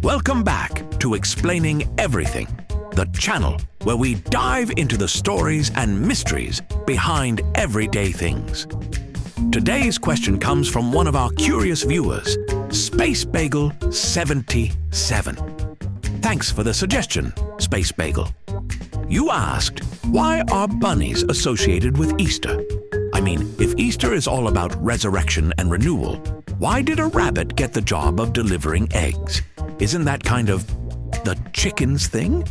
Welcome back to Explaining Everything, the channel where we dive into the stories and mysteries behind everyday things. Today's question comes from one of our curious viewers, Space Bagel 77. Thanks for the suggestion, Space Bagel. You asked, why are bunnies associated with Easter? I mean, if Easter is all about resurrection and renewal, why did a rabbit get the job of delivering eggs? Isn't that kind of the chickens thing?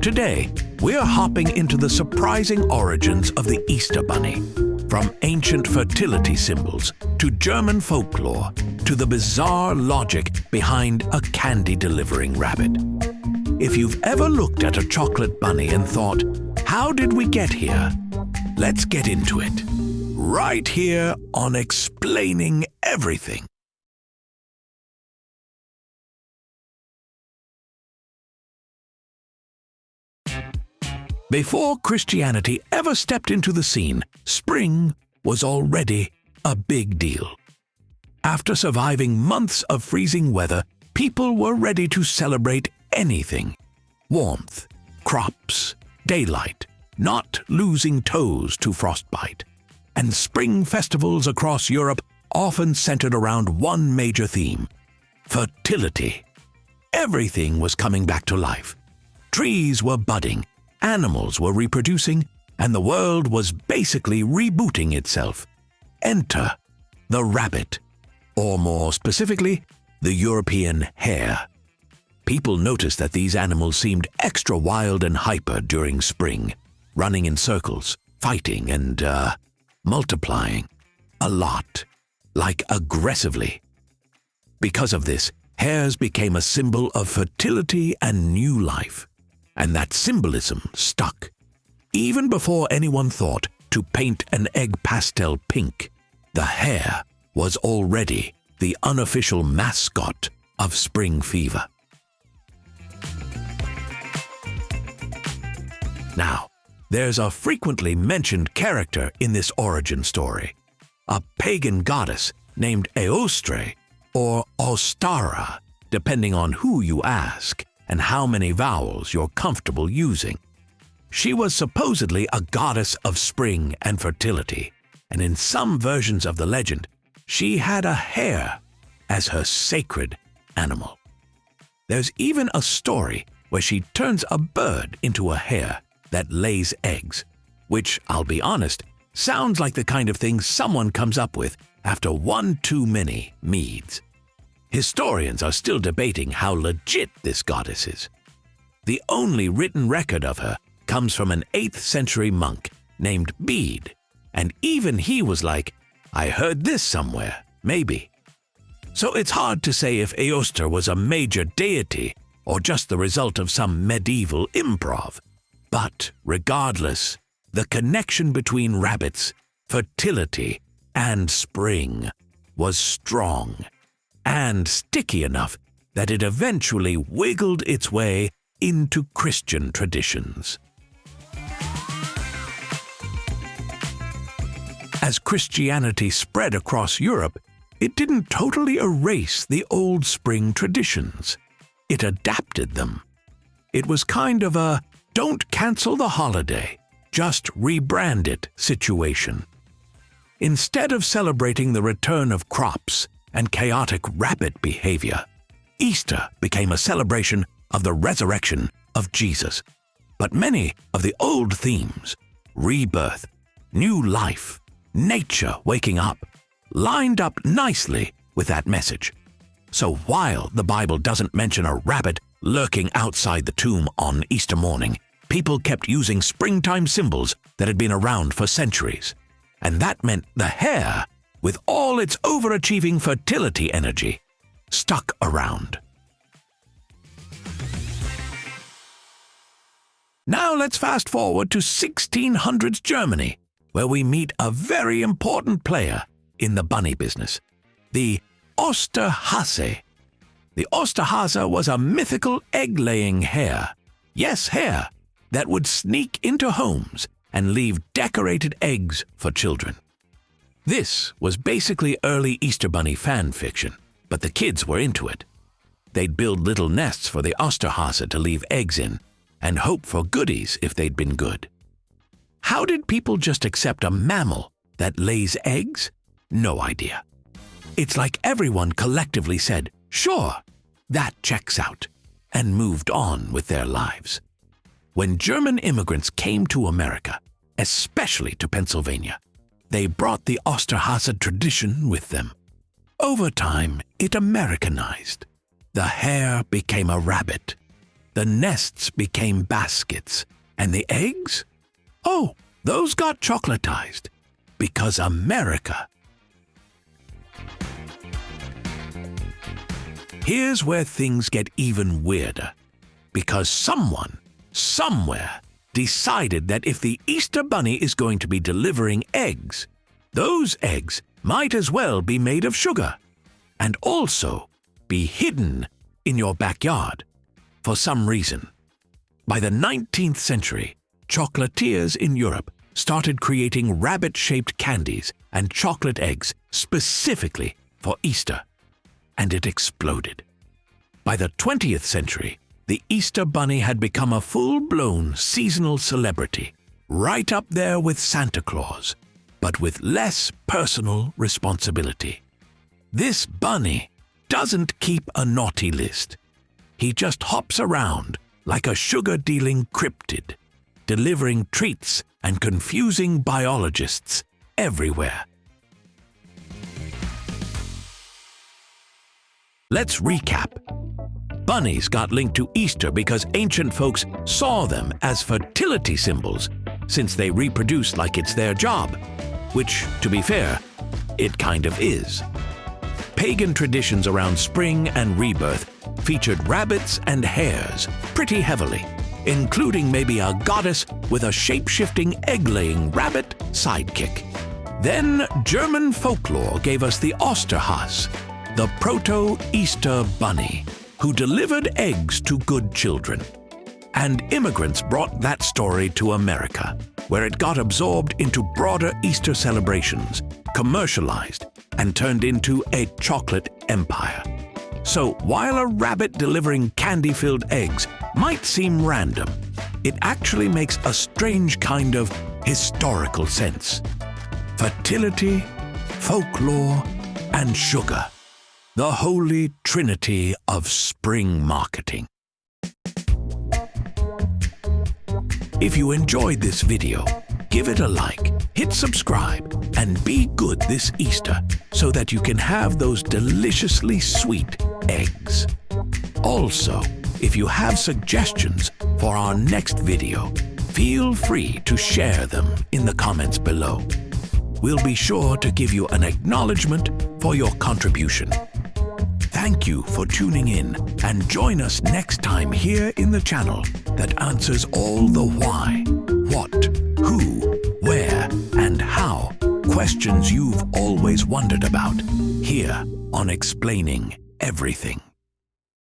Today, we're hopping into the surprising origins of the Easter bunny, from ancient fertility symbols to German folklore to the bizarre logic behind a candy-delivering rabbit. If you've ever looked at a chocolate bunny and thought, how did we get here? Let's get into it, right here on Explaining Everything. Before Christianity ever stepped into the scene, spring was already a big deal. After surviving months of freezing weather, people were ready to celebrate anything. Warmth, crops, daylight, not losing toes to frostbite. And spring festivals across Europe often centered around one major theme: fertility. Everything was coming back to life. Trees were budding, animals were reproducing, and the world was basically rebooting itself. Enter the rabbit, or more specifically, the European hare. People noticed that these animals seemed extra wild and hyper during spring, running in circles, fighting and, multiplying. A lot. Like aggressively. Because of this, hares became a symbol of fertility and new life. And that symbolism stuck. Even before anyone thought to paint an egg pastel pink, the hare was already the unofficial mascot of spring fever. Now, there's a frequently mentioned character in this origin story, a pagan goddess named Ēostre or Ostara, depending on who you ask and how many vowels you're comfortable using. She was supposedly a goddess of spring and fertility, and in some versions of the legend, she had a hare as her sacred animal. There's even a story where she turns a bird into a hare that lays eggs, which, I'll be honest, sounds like the kind of thing someone comes up with after one too many meads. Historians are still debating how legit this goddess is. The only written record of her comes from an 8th century monk named Bede, and even he was like, I heard this somewhere, maybe. So it's hard to say if Ēostre was a major deity or just the result of some medieval improv. But regardless, the connection between rabbits, fertility, and spring was strong and sticky enough that it eventually wiggled its way into Christian traditions. As Christianity spread across Europe, it didn't totally erase the old spring traditions. It adapted them. It was kind of a don't cancel the holiday, just rebrand it situation. Instead of celebrating the return of crops and chaotic rabbit behavior, Easter became a celebration of the resurrection of Jesus. But many of the old themes, rebirth, new life, nature waking up, lined up nicely with that message. So while the Bible doesn't mention a rabbit lurking outside the tomb on Easter morning, people kept using springtime symbols that had been around for centuries. And that meant the hare, with all its overachieving fertility energy, stuck around. Now let's fast forward to 1600s Germany, where we meet a very important player in the bunny business, the Osterhase. The Osterhase was a mythical egg-laying hare, yes, hare, that would sneak into homes and leave decorated eggs for children. This was basically early Easter Bunny fan fiction, but the kids were into it. They'd build little nests for the Osterhase to leave eggs in and hope for goodies if they'd been good. How did people just accept a mammal that lays eggs? No idea. It's like everyone collectively said, "Sure, that checks out," and moved on with their lives. When German immigrants came to America, especially to Pennsylvania, they brought the Osterhase tradition with them. Over time, it Americanized. The hare became a rabbit. The nests became baskets. And the eggs? Oh, those got chocolatized. Because America. Here's where things get even weirder. Because someone, somewhere, decided that if the Easter Bunny is going to be delivering eggs, those eggs might as well be made of sugar, and also be hidden in your backyard for some reason. By the 19th century, chocolatiers in Europe started creating rabbit-shaped candies and chocolate eggs specifically for Easter, and it exploded. By the 20th century, the Easter Bunny had become a full-blown seasonal celebrity, right up there with Santa Claus, but with less personal responsibility. This bunny doesn't keep a naughty list. He just hops around like a sugar-dealing cryptid, delivering treats and confusing biologists everywhere. Let's recap. Bunnies got linked to Easter because ancient folks saw them as fertility symbols, since they reproduce like it's their job, which, to be fair, it kind of is. Pagan traditions around spring and rebirth featured rabbits and hares pretty heavily, including maybe a goddess with a shape-shifting egg-laying rabbit sidekick. Then German folklore gave us the Osterhase, the proto-Easter bunny, who delivered eggs to good children. And immigrants brought that story to America, where it got absorbed into broader Easter celebrations, commercialized, and turned into a chocolate empire. So while a rabbit delivering candy-filled eggs might seem random, it actually makes a strange kind of historical sense. Fertility, folklore, and sugar. The holy trinity of spring marketing. If you enjoyed this video, give it a like, hit subscribe, and be good this Easter so that you can have those deliciously sweet eggs. Also, if you have suggestions for our next video, feel free to share them in the comments below. We'll be sure to give you an acknowledgement for your contribution. Thank you for tuning in, and join us next time here in the channel that answers all the why, what, who, where, and how questions you've always wondered about, here on Explaining Everything.